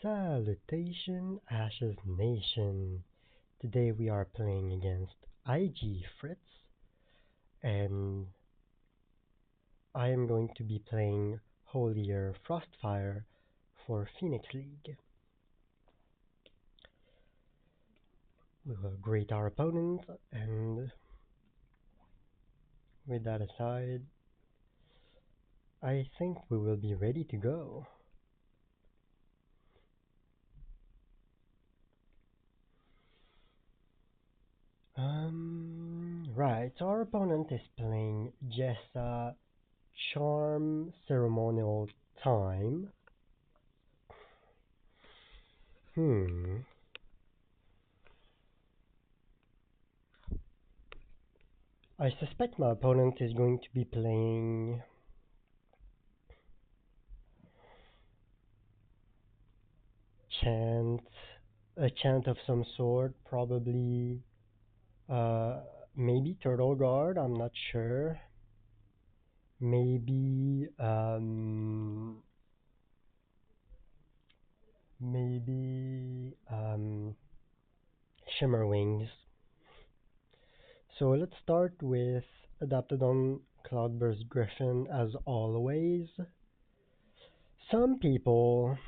Salutation, Ashes Nation. Today we are playing against Ijritz, and I am going to be playing Holier Frostfire for Phoenix League. We will greet our opponent, and with that aside, I think we will be ready to go. Right, so our opponent is playing Jessa Charm Ceremonial Time. Hmm. I suspect my opponent is going to be playing chant, a chant of some sort, probably uh, maybe Turtle Guard, I'm not sure. Maybe maybe Shimmer Wings. So let's start with Adaptodon Cloudburst Griffin as always. Some people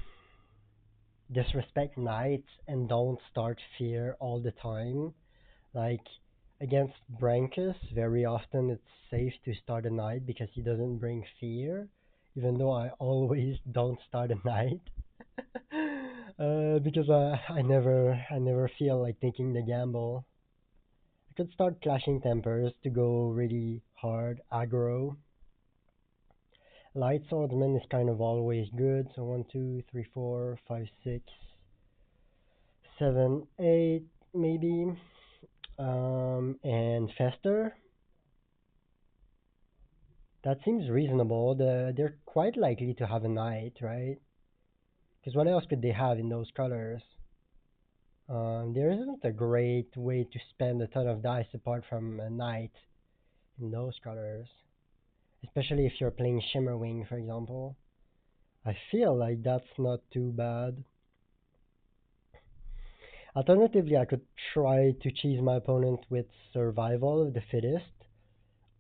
disrespect knights and don't start fear all the time. Like against Brankus, very often it's safe to start a knight because he doesn't bring fear, even though I always don't start a knight. Because I never feel like taking the gamble. I could start clashing tempers to go really hard aggro. Light swordsman is kind of always good. So 1, 2, 3, 4, 5, 6, 7, 8, maybe. And Fester. That seems reasonable. They're quite likely to have a knight, right? Because what else could they have in those colors? There isn't a great way to spend a ton of dice apart from a knight in those colors. Especially if you're playing Shimmerwing, for example. I feel like that's not too bad. Alternatively, I could try to cheese my opponent with Survival of the Fittest,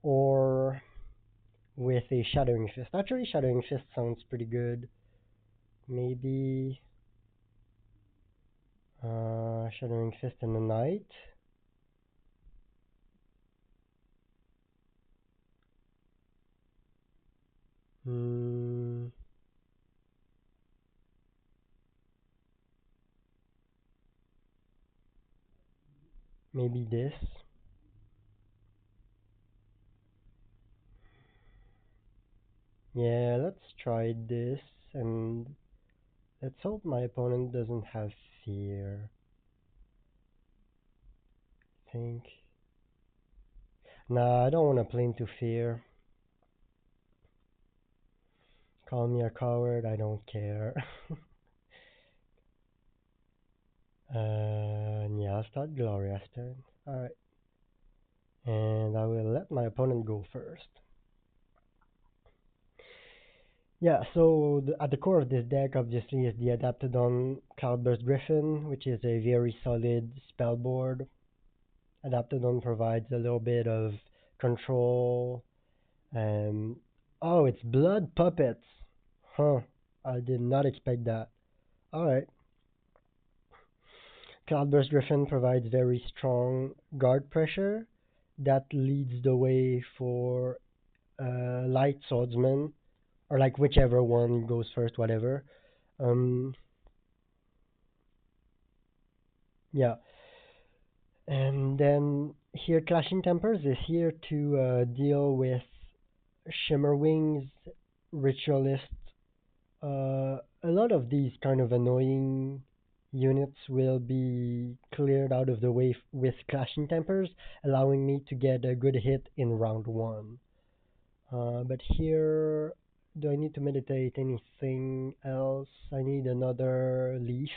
or with a Shattering Fist. Actually, Shattering Fist sounds pretty good. Maybe Shattering Fist and the Knight. Hmm. Maybe this. Yeah, let's try this, and let's hope my opponent doesn't have fear. I think. Nah, I don't want to play into fear. Call me a coward, I don't care. Yeah, I'll start Gloria's turn. Alright. And I will let my opponent go first. Yeah, so at the core of this deck, obviously, is the Adaptodon Cloudburst Griffin, which is a very solid spell board. Adaptodon provides a little bit of control. Oh, it's Blood Puppets. Huh. I did not expect that. Alright. Cloudburst Griffin provides very strong guard pressure that leads the way for Light Swordsman, or like whichever one goes first, whatever. Um, yeah. And then here, Clashing Tempers is here to deal with Shimmerwings, Ritualist. A lot of these kind of annoying units will be cleared out of the way with Clashing Tempers, allowing me to get a good hit in round 1. But here, do I need to meditate anything else? I need another leaf,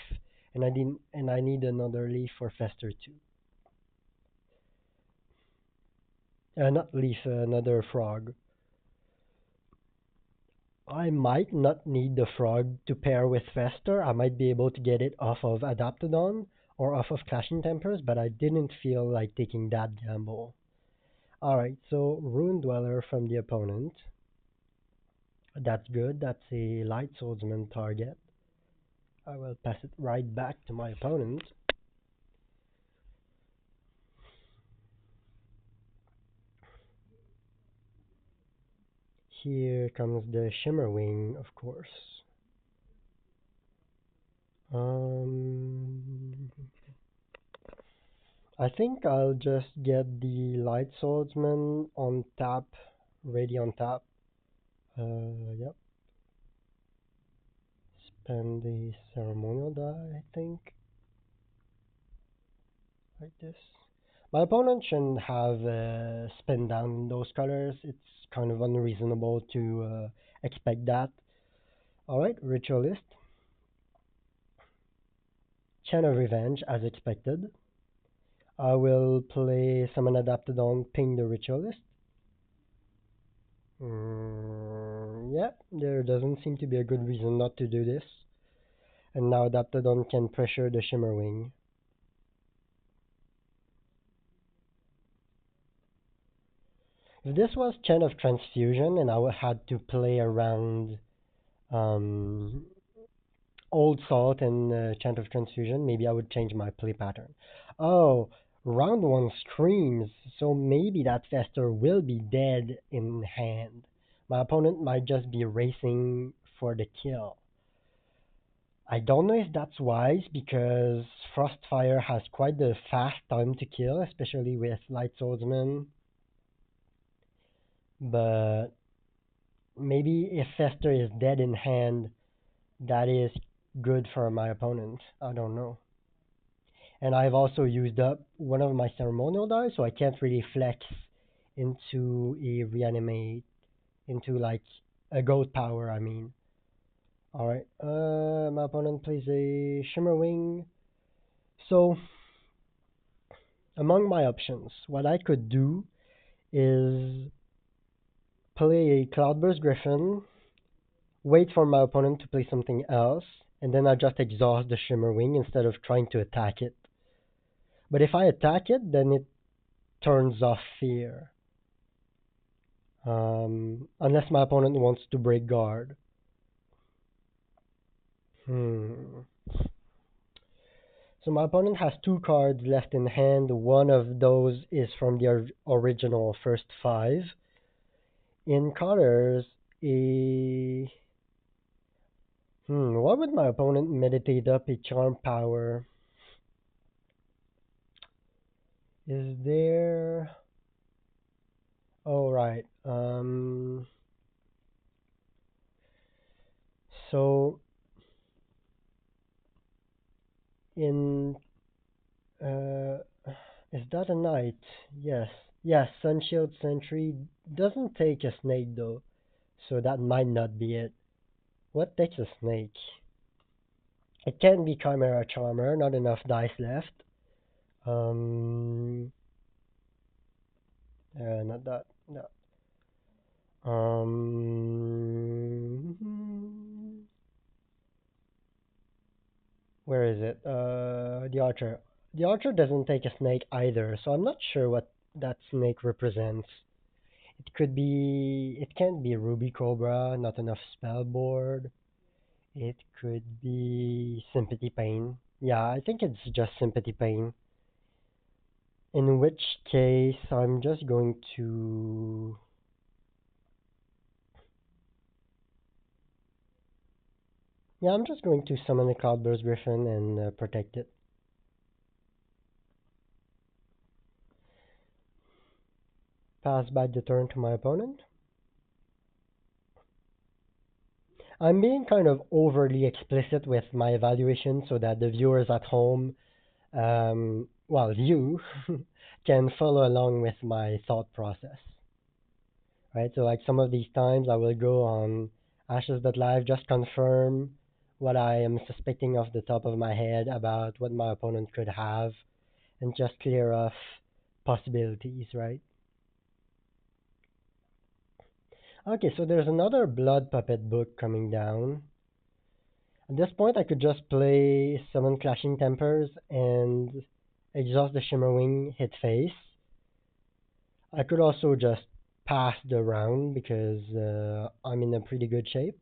and I need another leaf for Fester too. Not leaf, another frog. I might not need the frog to pair with Fester. I might be able to get it off of Adaptodon or off of Clashing Tempers, but I didn't feel like taking that gamble. Alright, so Rune Dweller from the opponent. That's good. That's a Light Swordsman target. I will pass it right back to my opponent. Here comes the Shimmerwing, of course. Um, I think I'll just get the Light Swordsman on tap, ready on tap. Yep. Spend the ceremonial die, I think, like this. My opponent shouldn't have spin down those colors. It's kind of unreasonable to expect that. Alright, Ritualist. Chain of Revenge, as expected. I will play Summon Adaptodon, ping the Ritualist. Yeah, there doesn't seem to be a good reason not to do this. And now Adaptodon can pressure the Shimmerwing. If this was Chain of Transfusion and I had to play around um, Old Salt and Chant of Transfusion, maybe I would change my play pattern. Oh, round one screams, so maybe that Fester will be dead in hand. My opponent might just be racing for the kill. I don't know if that's wise because Frostfire has quite the fast time to kill, especially with Light Swordsman. But maybe if Fester is dead in hand, that is good for my opponent. I don't know. And I've also used up one of my ceremonial dice, so I can't really flex into a reanimate, into like a goat power, I mean. Alright, my opponent plays a Shimmerwing. So, among my options, what I could do is play a Cloudburst Griffin, wait for my opponent to play something else, and then I just exhaust the Shimmerwing instead of trying to attack it. But if I attack it, then it turns off fear. Unless my opponent wants to break guard. Hmm. So my opponent has two cards left in hand. One of those is from the original first five. In colors, a Why would my opponent meditate up a charm power? Is there? Oh right. So in uh, is that a knight? Yes. Yes, Sunshield Sentry doesn't take a snake though, so that might not be it. What takes a snake? It can be Chimera Charmer, not enough dice left. Um, not that. No. Where is it? The Archer. The Archer doesn't take a snake either, so I'm not sure what that snake represents. It could be. It can't be Ruby Cobra, not enough spell board. It could be Sympathy Pain. Yeah, I think it's just Sympathy Pain. In which case, I'm just going to. Yeah, I'm just going to summon the Cloudburst Griffin and protect it. Pass back the turn to my opponent. I'm being kind of overly explicit with my evaluation so that the viewers at home, well, you, can follow along with my thought process. Right? So, like some of these times, I will go on Ashes.live, just confirm what I am suspecting off the top of my head about what my opponent could have, and just clear off possibilities, right? Okay, so there's another Blood Puppet book coming down. At this point, I could just play Summon Clashing Tempers and exhaust the Shimmerwing, hit face. I could also just pass the round because I'm in a pretty good shape.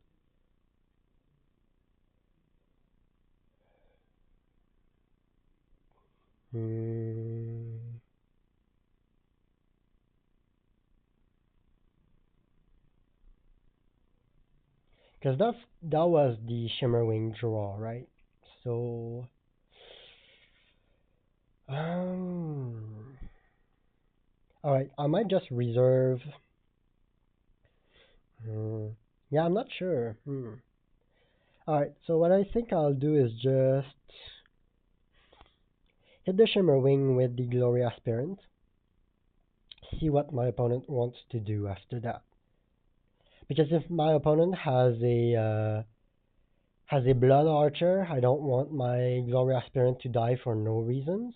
Hmm. Because that was the Shimmerwing draw, right? So, um, all right, I might just reserve. Hmm. Yeah, I'm not sure. All right, so what I think I'll do is just hit the Shimmerwing with the Glory Aspirant. See what my opponent wants to do after that. Because if my opponent has a Blood Archer, I don't want my Glory Aspirant to die for no reasons.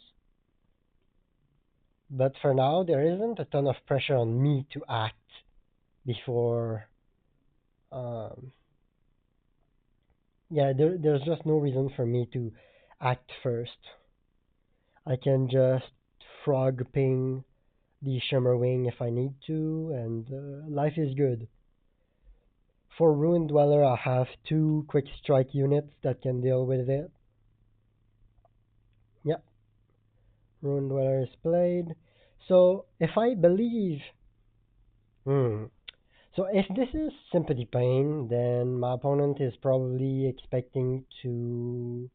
But for now, there isn't a ton of pressure on me to act before. Um, yeah, there's just no reason for me to act first. I can just frog ping the Shimmerwing if I need to, and life is good. For Ruin Dweller, I have two quick strike units that can deal with it. Yep, Ruin Dweller is played. So if I believe, hmm, so if this is Sympathy Pain, then my opponent is probably expecting to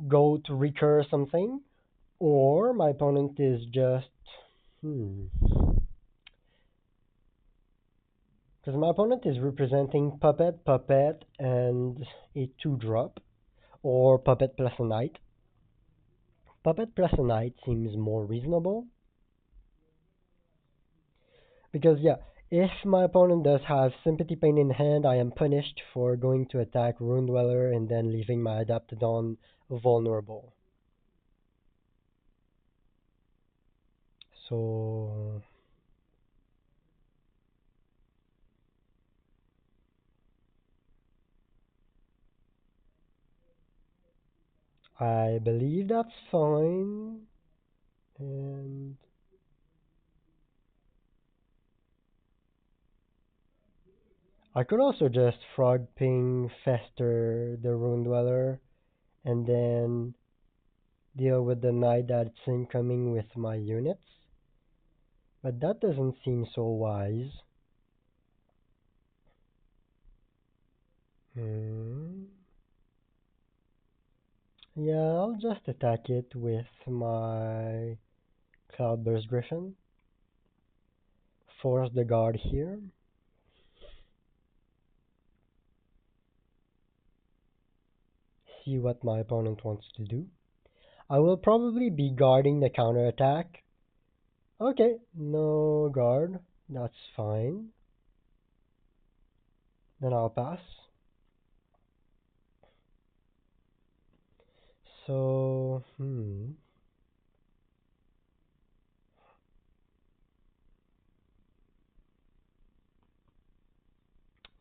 go to recur something, or my opponent is just, hmm, because my opponent is representing Puppet, Puppet, and a 2 drop, or Puppet plus a Knight. Puppet plus a Knight seems more reasonable, because yeah, if my opponent does have Sympathy Pain in hand, I am punished for going to attack Rune Dweller and then leaving my Adaptodon vulnerable. So, I believe that's fine. And I could also just Frog Ping Fester the Rune Dweller and then deal with the Knight that's incoming with my units. But that doesn't seem so wise. Hmm. Yeah, I'll just attack it with my Cloudburst Griffin. Force the guard here. See what my opponent wants to do. I will probably be guarding the counter attack. Okay, no guard. That's fine. Then I'll pass. So,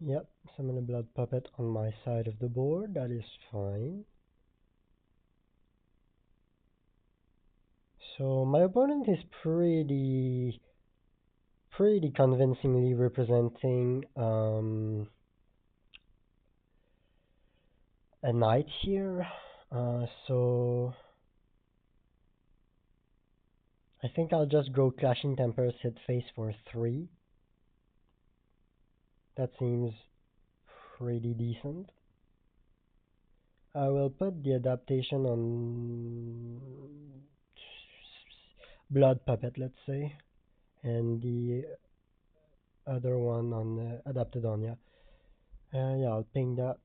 Yep, summon a blood puppet on my side of the board. That is fine. So my opponent is pretty convincingly representing a knight here. So I think I'll just go Clashing Tempers, hit face for 3. That seems pretty decent. I will put the adaptation on Blood Puppet, let's say, and the other one on Adaptodon, yeah. Yeah, I'll ping that.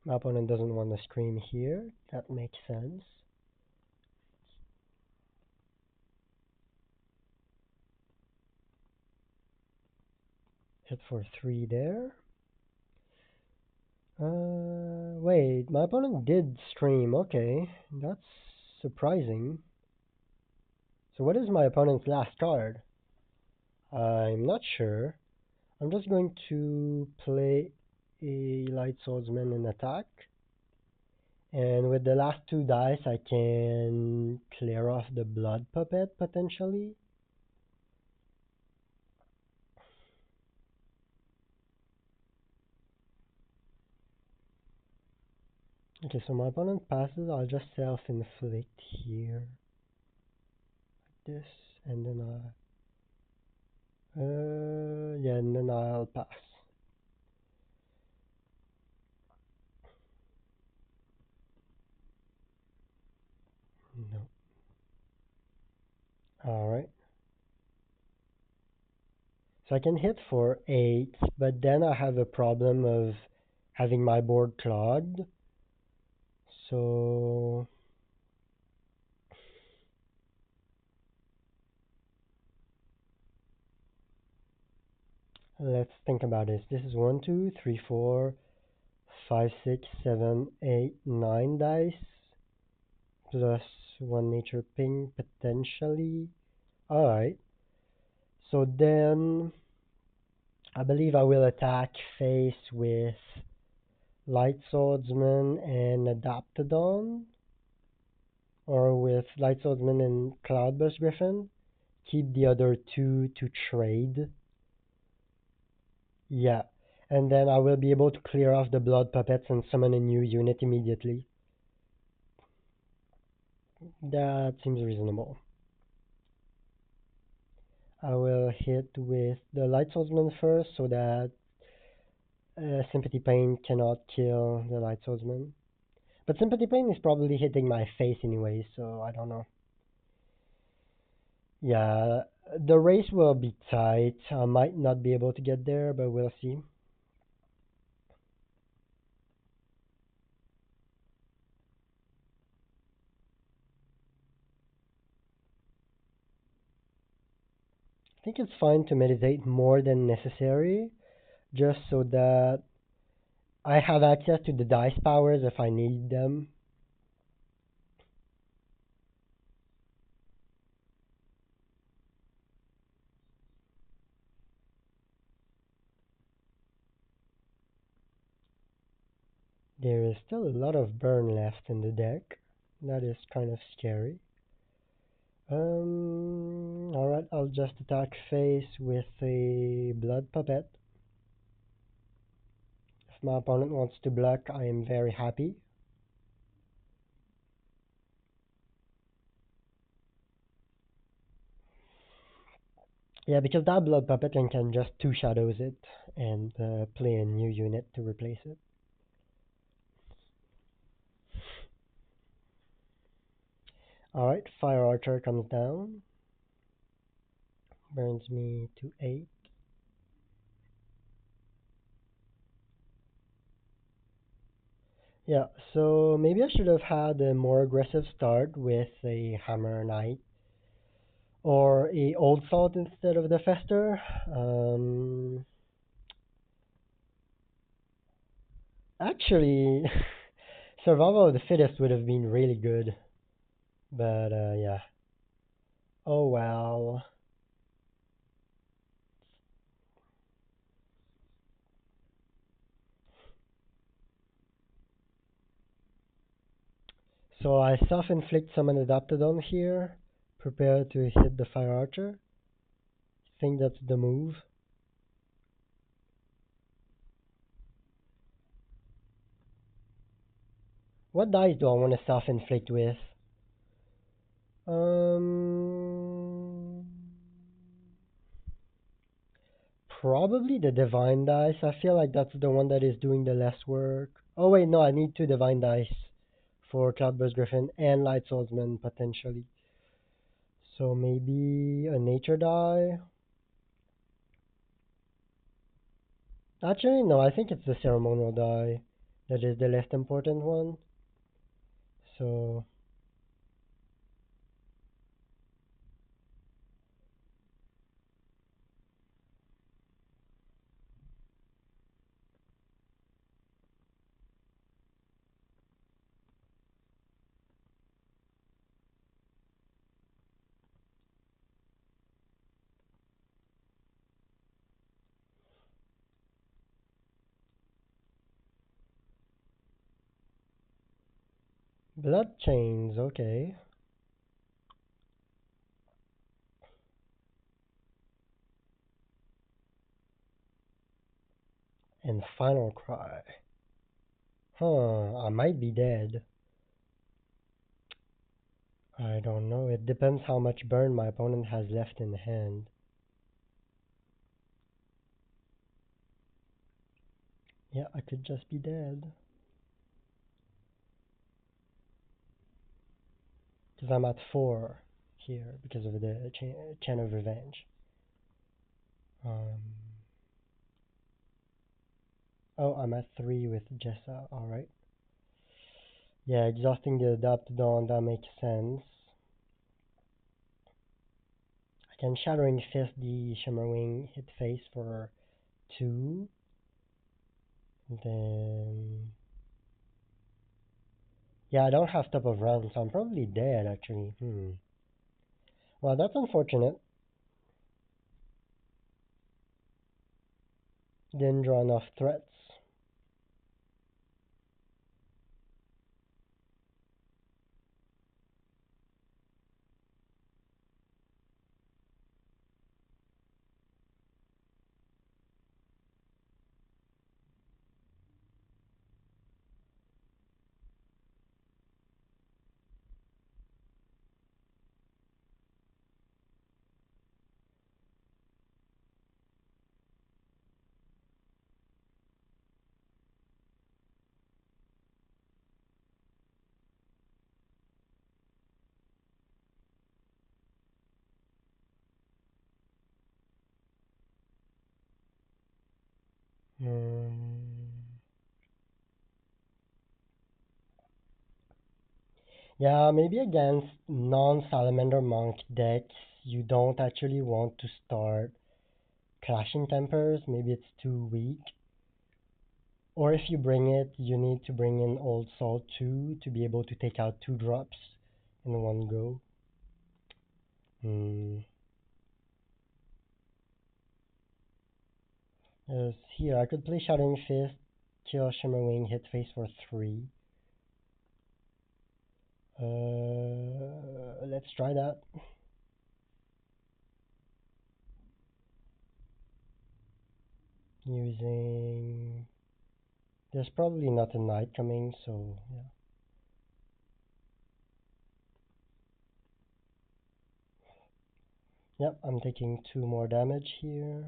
My opponent doesn't want to scream here. That makes sense. Hit for 3 there. Wait, my opponent did stream. Okay, that's surprising. So what is my opponent's last card? I'm not sure. I'm just going to play a Light Swordsman and attack. And with the last two dice, I can clear off the Blood Puppet potentially. Okay, so my opponent passes. I'll just self-inflict here, like this, and then yeah, and then I'll pass. No. All right. So I can hit for 8, but then I have a problem of having my board clogged. So let's think about this. This is 1, 2, 3, 4, 5, 6, 7, 8, 9 dice plus 1 nature ping potentially. Alright. So then I believe I will attack face with Light Swordsman and Adaptodon, or with Light Swordsman and Cloudburst Griffin. Keep the other two to trade. Yeah. And then I will be able to clear off the Blood Puppets and summon a new unit immediately. That seems reasonable. I will hit with the Light Swordsman first so that Sympathy Pain cannot kill the Light Swordsman. But Sympathy Pain is probably hitting my face anyway, so I don't know. Yeah, the race will be tight. I might not be able to get there, but we'll see. I think it's fine to meditate more than necessary, just so that I have access to the dice powers if I need them. There is still a lot of burn left in the deck. That is kind of scary. Alright, I'll just attack face with a Blood Puppet. If my opponent wants to block, I am very happy. Yeah, because that Blood Puppet can just two shadows it and play a new unit to replace it. Alright, Fire Archer comes down. Burns me to 8. Yeah, so maybe I should have had a more aggressive start with a Hammer Knight or a Old Salt instead of the Fester. Actually, Survival of the Fittest would have been really good, but yeah. Oh well. So I self-inflict summon Adaptodon here. Prepare to hit the Fire Archer. Think that's the move. What dice do I want to self-inflict with? Um, Probably the Divine Dice. I feel like that's the one that is doing the less work. Oh wait, no, I need two Divine Dice for Cloudburst Griffin and Light Swordsman potentially. So maybe a Nature die. Actually, no, I think it's the Ceremonial die that is the less important one. So Blood chains, okay. And final cry. Huh, I might be dead. I don't know. It depends how much burn my opponent has left in hand. Yeah, I could just be dead. Because I'm at 4 here because of the chain of revenge. Um, oh, I'm at 3 with Jessa. Alright. Yeah, exhausting the Adopt Dawn, that makes sense. I can Shattering Fist the Shimmerwing hit face for 2. Then. Yeah, I don't have top of round, so I'm probably dead actually. Well, that's unfortunate. Didn't draw enough threats. Hmm. Yeah, maybe against non-Salamander Monk decks, you don't actually want to start Clashing Tempers. Maybe it's too weak. Or if you bring it, you need to bring in Old Salt too to be able to take out 2 drops in one go. Hmm. Here, I could play Shattering Fist, kill Shimmerwing, hit face for 3. Let's try that. Using. There's probably not a knight coming, so yeah. Yep, I'm taking 2 more damage here.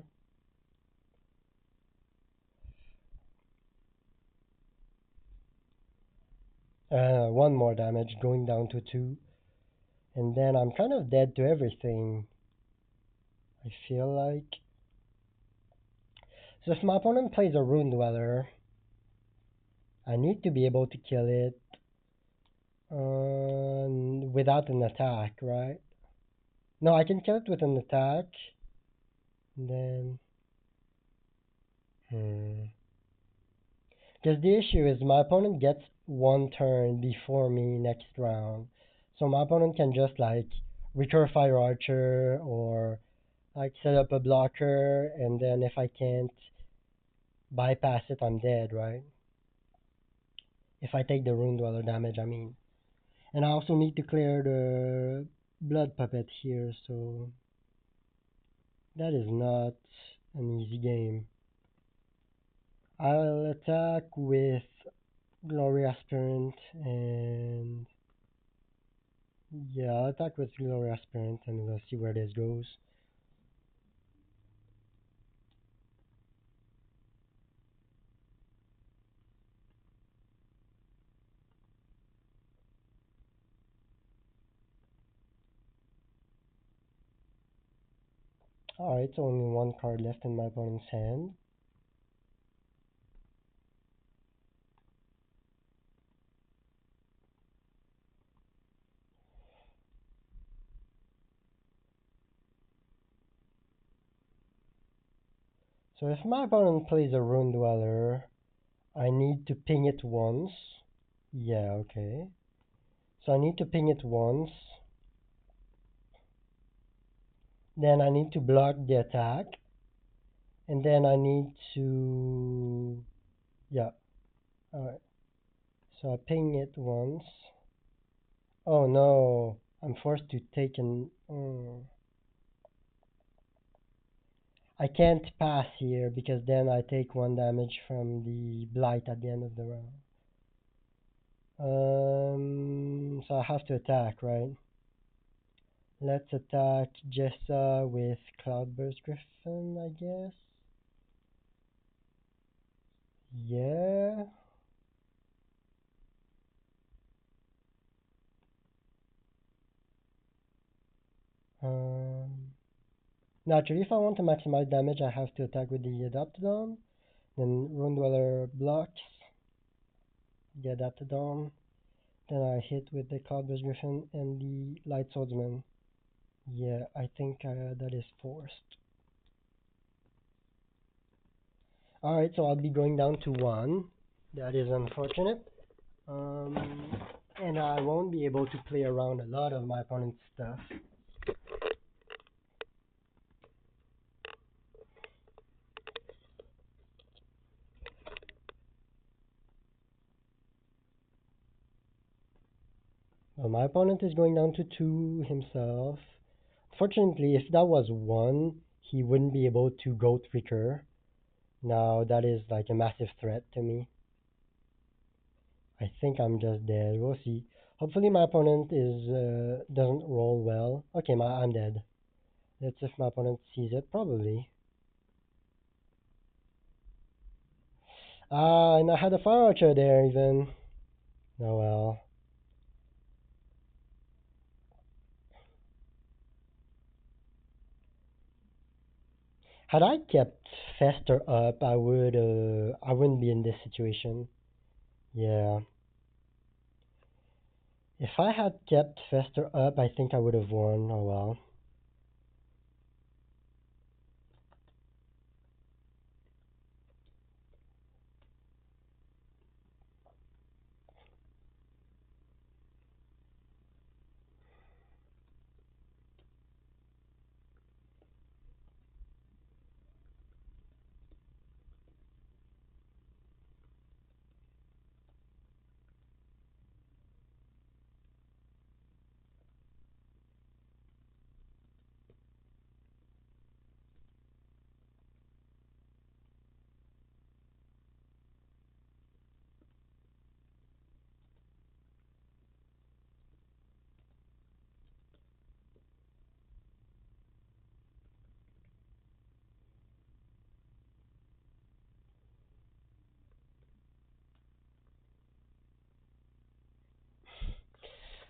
1 more damage, going down to 2. And then I'm kind of dead to everything, I feel like. So if my opponent plays a Rune Dweller, I need to be able to kill it without an attack, right? No, I can kill it with an attack. Then, hmm. Because the issue is my opponent gets 1 turn before me next round. So my opponent can just like recur Fire Archer or like set up a blocker, and then if I can't bypass it, I'm dead, right? If I take the Rune Dweller damage, I mean. And I also need to clear the Blood Puppet here, so that is not an easy game. I'll attack with Glory Aspirant and yeah, I'll attack with Glory Aspirant and we'll see where this goes. Alright, so only 1 card left in my opponent's hand. So if my opponent plays a Rune Dweller, I need to ping it once. Yeah, okay. So I need to ping it once. Then I need to block the attack. And then I need to... Yeah, alright. So I ping it once. Oh no, I'm forced to take an. I can't pass here because then I take one damage from the blight at the end of the round. So I have to attack, right? Let's attack Jessa with Cloudburst Griffin, I guess. Yeah. Um, Naturally, if I want to maximize damage, I have to attack with the Adaptodon. Then Rune Dweller blocks the Adaptodon. Then I hit with the Cloudburst Griffin and the Light Swordsman. Yeah, I think that is forced. Alright, so I'll be going down to one. That is unfortunate. Um, and I won't be able to play around a lot of my opponent's stuff. Well, my opponent is going down to two himself. Fortunately, if that was one, he wouldn't be able to go Recur. Now that is like a massive threat to me. I think I'm just dead. We'll see. Hopefully my opponent is doesn't roll well. Okay, I'm dead. Let's see if my opponent sees it. Probably. Ah, and I had a fire archer there even. Oh well. Had I kept Fester up, I wouldn't be in this situation. Yeah. If I had kept Fester up, I think I would have won. Oh well.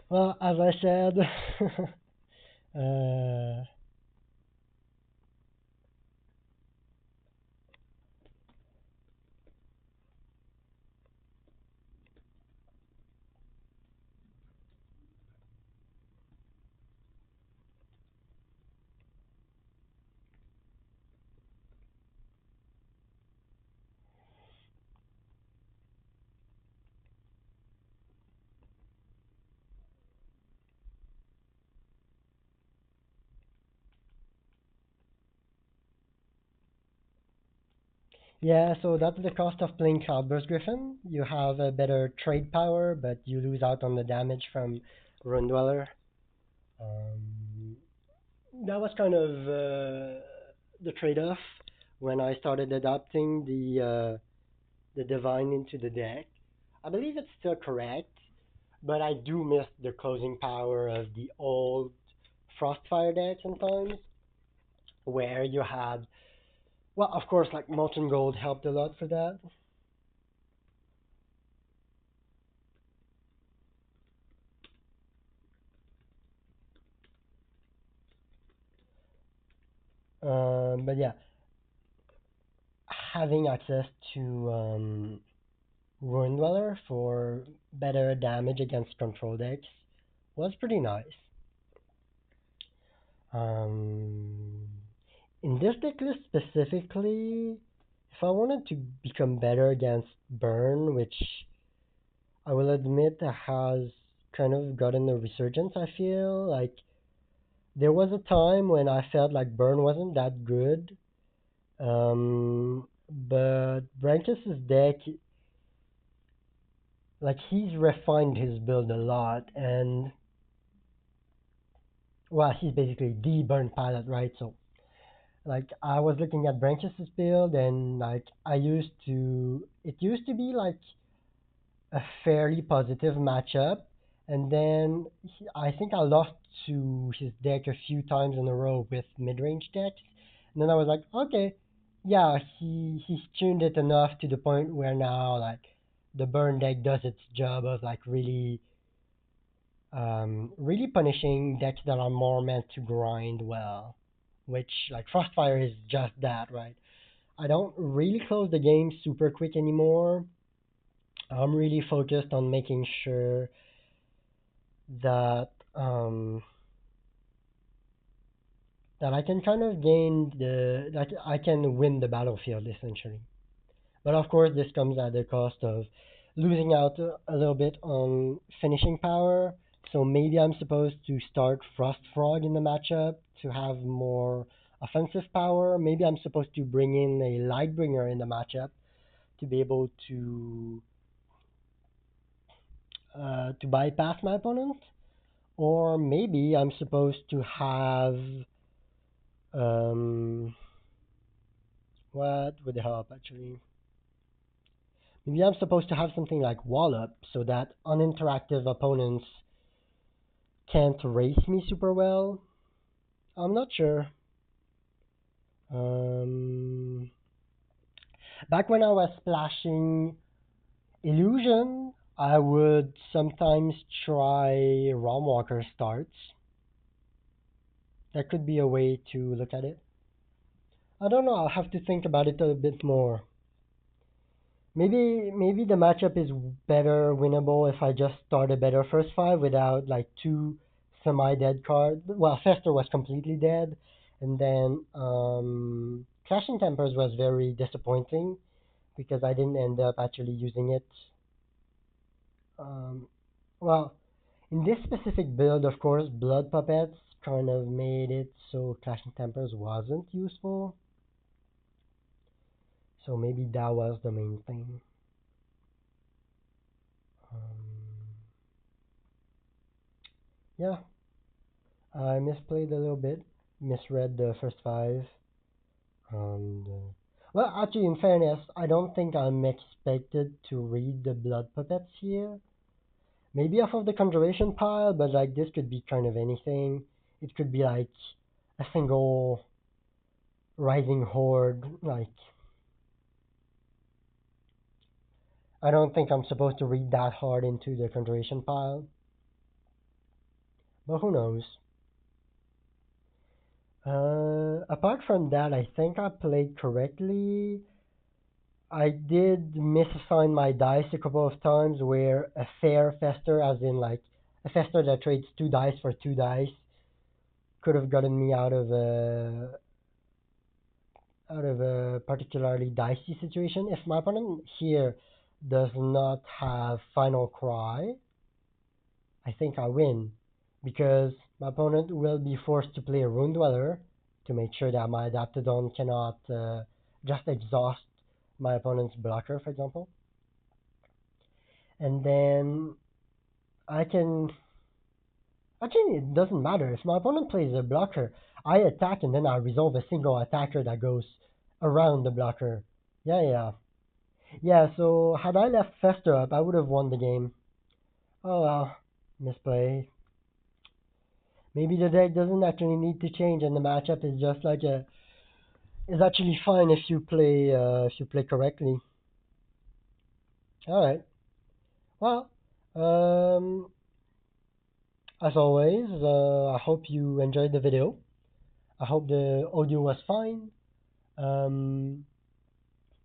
Well, as I said, uh, yeah, so that's the cost of playing Cloudburst Griffin. You have a better trade power, but you lose out on the damage from Rune Dweller. Um, that was kind of the trade-off when I started adopting the Divine into the deck. I believe it's still correct, but I do miss the closing power of the old Frostfire deck sometimes, where you had, well, of course, like Molten Gold helped a lot for that. But yeah, having access to Ruin Dweller for better damage against control decks was pretty nice. Um, in this deck list specifically, if I wanted to become better against Burn, which I will admit has kind of gotten a resurgence, I feel like there was a time when I felt like Burn wasn't that good. But Brankus's deck, like he's refined his build a lot, and well, he's basically the burn pilot, right? So like I was looking at Branches' build, and like it used to be like a fairly positive matchup, and then I think I lost to his deck a few times in a row with mid-range decks, and then I was like, okay, yeah, he's tuned it enough to the point where now like the burn deck does its job of like really punishing decks that are more meant to grind well, which like Frostfire is just that, right? I don't really close the game super quick anymore. I'm really focused on making sure that that I can kind of gain the that I can win the battlefield essentially. But of course, this comes at the cost of losing out a little bit on finishing power. So maybe I'm supposed to start Frost Frog in the matchup to have more offensive power. Maybe I'm supposed to bring in a Lightbringer in the matchup to be able to bypass my opponent. Or maybe I'm supposed to have um, what would help actually? Maybe I'm supposed to have something like Wallop so that uninteractive opponents can't race me super well. I'm not sure. Um, Back when I was splashing Illusion, I would sometimes try Realmwalker starts. That could be a way to look at it. I don't know. I'll have to think about it a bit more. Maybe the matchup is better winnable if I just start a better first five without like two semi-dead cards. Well, Fester was completely dead, and then Clashing Tempers was very disappointing because I didn't end up actually using it. Um, well, in this specific build, of course, Blood Puppets kind of made it so Clashing Tempers wasn't useful. So maybe that was the main thing. Um, yeah, I misplayed a little bit, misread the first five, and well, actually, in fairness, I don't think I'm expected to read the blood puppets here. Maybe off of the conjuration pile, but like this could be kind of anything. It could be like a single rising horde. Like I don't think I'm supposed to read that hard into the conjuration pile, but who knows? Apart from that, I think I played correctly. I did misassign my dice a couple of times where a fair fester, as in like a fester that trades two dice for two dice, could have gotten me out of a particularly dicey situation. If my opponent here does not have final cry, I think I win because my opponent will be forced to play a Rune Dweller to make sure that my Adaptodon cannot just exhaust my opponent's blocker, for example. And then I can. Actually, it doesn't matter. If my opponent plays a blocker, I attack and then I resolve a single attacker that goes around the blocker. Yeah, yeah. Yeah, so had I left Fester up, I would have won the game. Oh well, misplay. Maybe the deck doesn't actually need to change and the matchup is just like a is actually fine if you play correctly. Alright. Well, um as always, I hope you enjoyed the video. I hope the audio was fine. Um,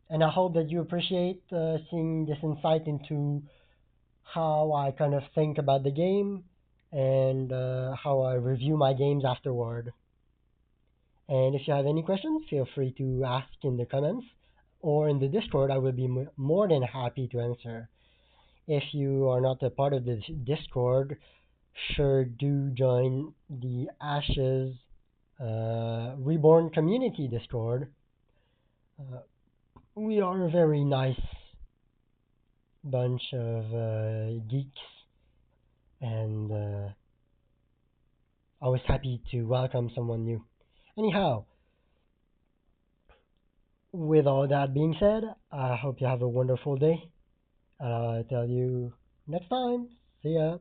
and I hope that you appreciate seeing this insight into how I kind of think about the game and how I review my games afterward. And if you have any questions, feel free to ask in the comments or in the Discord. I will be more than happy to answer. If you are not a part of the Discord, sure do join the Ashes Reborn Community Discord. Uh, we are a very nice bunch of geeks, and always happy to welcome someone new. Anyhow, with all that being said, I hope you have a wonderful day. And I'll tell you next time. See ya.